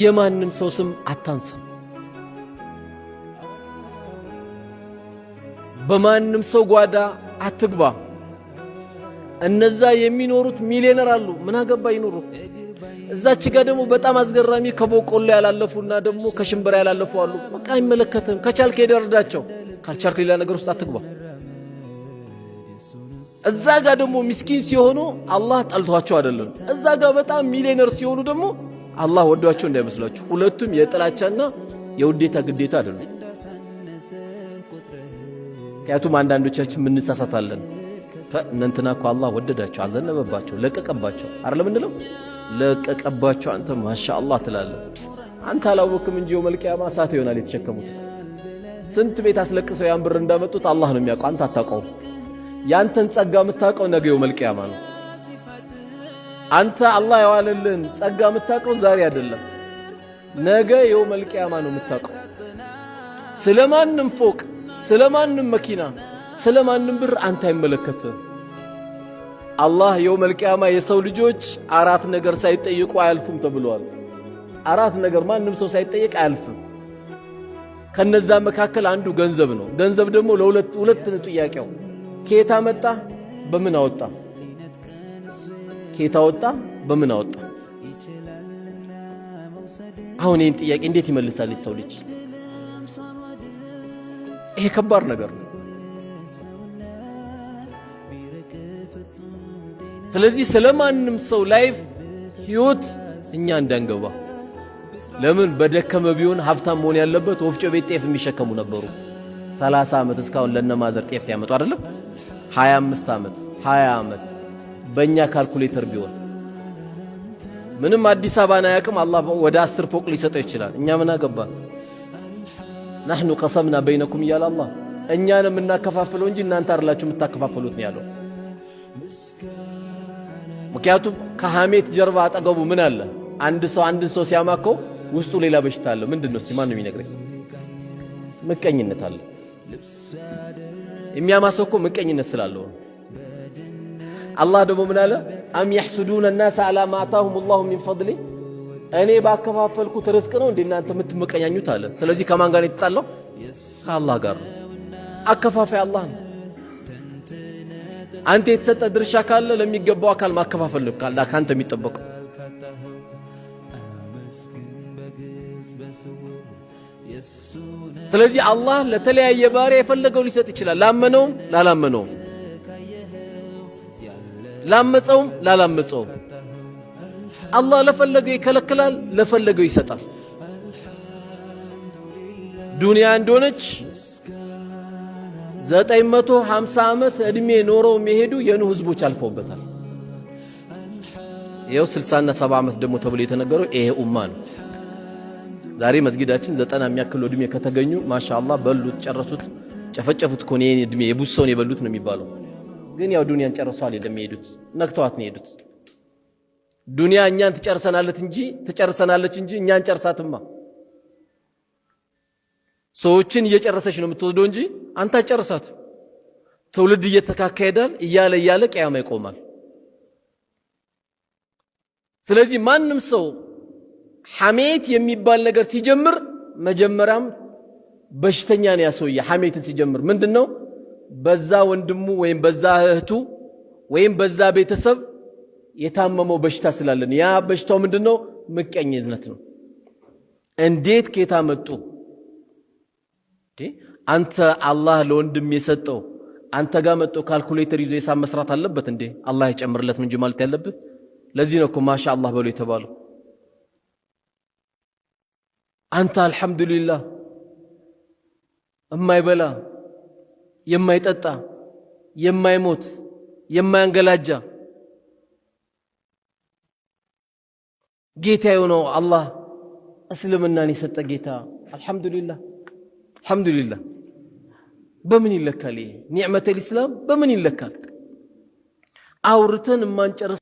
የማንም ሰው ስም አታንሳ። በማንም ሰው ጓዳ አትግባ። እነዛ የሚኖሩት ሚሊዮነር አሉ፣ ምን አገባ ይኖሩ። እዛች ጋር ደግሞ በጣም አስገራሚ ከቦቆሎ ያላለፉና ደግሞ ከሽምብራ ያላለፉ አሉ። በቃ አይመለከትም። ከቻልክ ይደርዳቸው፣ ካልቻልክ ሌላ ነገር ውስጥ አትግባ። እዛ ጋር ደግሞ ምስኪን ሲሆኑ አላህ ጠልቷቸው አይደለም። እዛ ጋር በጣም ሚሊዮነር ሲሆኑ ደግሞ አላህ ወዷቸው እንዳይመስላችሁ። ሁለቱም የጥላቻና የውዴታ ግዴታ አይደለም። ምክንያቱም አንዳንዶቻችን ምን እንሳሳታለን። እንትና እኮ አላህ ወደዳቸው፣ አዘነበባቸው፣ ለቀቀባቸው አይደለም እንለው። ለቀቀባቸው አንተ ማሻአላህ ትላለህ። አንተ አላወቅም እንጂ የውመል ቂያማ እሳት ይሆናል የተሸከሙት። ስንት ቤት አስለቅሰው ያን ብር እንዳመጡት አላህ ነው የሚያውቀው፣ አንተ አታውቀውም። ያንተን ጸጋ የምታውቀው ነገ የውመል ቂያማ ነው። አንተ አላህ ያዋለልን ጸጋ የምታውቀው ዛሬ አይደለም፣ ነገ የውመል ቂያማ ነው የምታውቀው። ስለማንም ፎቅ፣ ስለማንም መኪና፣ ስለማንም ብር አንተ አይመለከትም። አላህ የውመል ቂያማ የሰው ልጆች አራት ነገር ሳይጠይቁ አያልፉም ተብሏል። አራት ነገር ማንም ሰው ሳይጠይቅ አያልፍም። ከነዛ መካከል አንዱ ገንዘብ ነው። ገንዘብ ደግሞ ለሁለት ጥያቄው ከየት አመጣ፣ በምን አወጣ። ከየት አወጣ፣ በምን አወጣ። አሁን ይህን ጥያቄ እንዴት ይመልሳል ሰው ልጅ? ይሄ ከባድ ነገር ነው። ስለዚህ ስለማንም ሰው ላይፍ ህይወት እኛ እንዳንገባ። ለምን በደከመ ቢሆን ሀብታም መሆን ያለበት ወፍጮ ቤት ጤፍ የሚሸከሙ ነበሩ። 30 ዓመት እስካሁን ለነማዘር ጤፍ ሲያመጡ አይደለም 25 ዓመት 20 ዓመት በእኛ ካልኩሌተር ቢሆን ምንም አዲስ አበባን አያውቅም። አላህ ወደ 10 ፎቅ ሊሰጠው ይችላል። እኛ ምን አገባን? نحن قسمنا بينكم እያለ አላህ እኛን የምናከፋፍለው እንጂ እናንተ አይደላችሁ የምታከፋፍሉት ነው ያለው። ምክንያቱም ከሐሜት ጀርባ አጠገቡ ምን አለ? አንድ ሰው አንድን ሰው ሲያማከው ውስጡ ሌላ በሽታ አለ። ምንድነው? እስቲ ማን ነው የሚነግረኝ? ምቀኝነት አለ። የሚያማሰው እኮ ምቀኝነት ስላለው። አላህ ደግሞ ምን አለ? አም يحسدون الناس على ما آتاهم الله من فضله እኔ ባከፋፈልኩት ርዝቅ ነው እንዴ እናንተ የምትመቀኛኙት አለ። ስለዚህ ከማን ጋር የተጣለው? ከአላህ ጋር። አከፋፋይ አላህ ነው። አንተ የተሰጠ ድርሻ ካለ ለሚገባው አካል ማከፋፈል ነው ካንተ የሚጠበቀው። ስለዚህ አላህ ለተለያየ ባሪያ የፈለገው ሊሰጥ ይችላል። ላመነውም ላላመነውም፣ ላመፀውም ላላመፀውም። አላህ ለፈለገው ይከለክላል፣ ለፈለገው ይሰጣል። ዱንያ እንደሆነች 950 ዓመት እድሜ ኖረው የሚሄዱ የኑህ ህዝቦች አልፈውበታል። ይኸው 60 እና 70 ዓመት ደግሞ ተብሎ የተነገረው ይሄ ኡማ ነው። ዛሬ መስጊዳችን 90 የሚያክሉ እድሜ ከተገኙ ማሻአላህ በሉት፣ ጨረሱት፣ ጨፈጨፉት። ኮኔ እድሜ የቡሰውን የበሉት ነው የሚባለው። ግን ያው ዱንያን ጨርሰዋል። የሄዱት ነክተዋት ነው የሄዱት። ዱንያ እኛን ትጨርሰናለች እንጂ እኛን ጨርሳትማ። ሰዎችን እየጨረሰች ነው የምትወስደው እንጂ አንተ ጨርሳት። ትውልድ እየተካከዳል እያለ ቂያማ ይቆማል። ስለዚህ ማንም ሰው ሐሜት የሚባል ነገር ሲጀምር መጀመሪያም በሽተኛ ነው ያሰውየ። ሐሜትን ሲጀምር ምንድነው? በዛ ወንድሙ ወይም በዛ እህቱ ወይም በዛ ቤተሰብ የታመመው በሽታ ስላለን ያ በሽታው ምንድነው? ምቀኝነት ነው። እንዴት ከየት አመጡ? አንተ አላህ ለወንድም የሰጠው አንተ ጋር መጥቶ ካልኩሌተር ይዞ የሳብ መስራት አለበት እንዴ? አላህ ይጨምርለት እንጂ ማለት ያለበት። ለዚህ ነው እኮ ማሻአላህ በሉ የተባለው። አንተ አልহামዱሊላህ የማይበላ የማይጠጣ የማይሞት የማያንገላጃ ጌታ ነው አላህ እስልምናን የሰጠ ጌታ። አልহামዱሊላህ አልহামዱሊላህ። በምን ይለካል? ኒዕመተል ኢስላም በምን ይለካል? አውርተን ማንጨርስ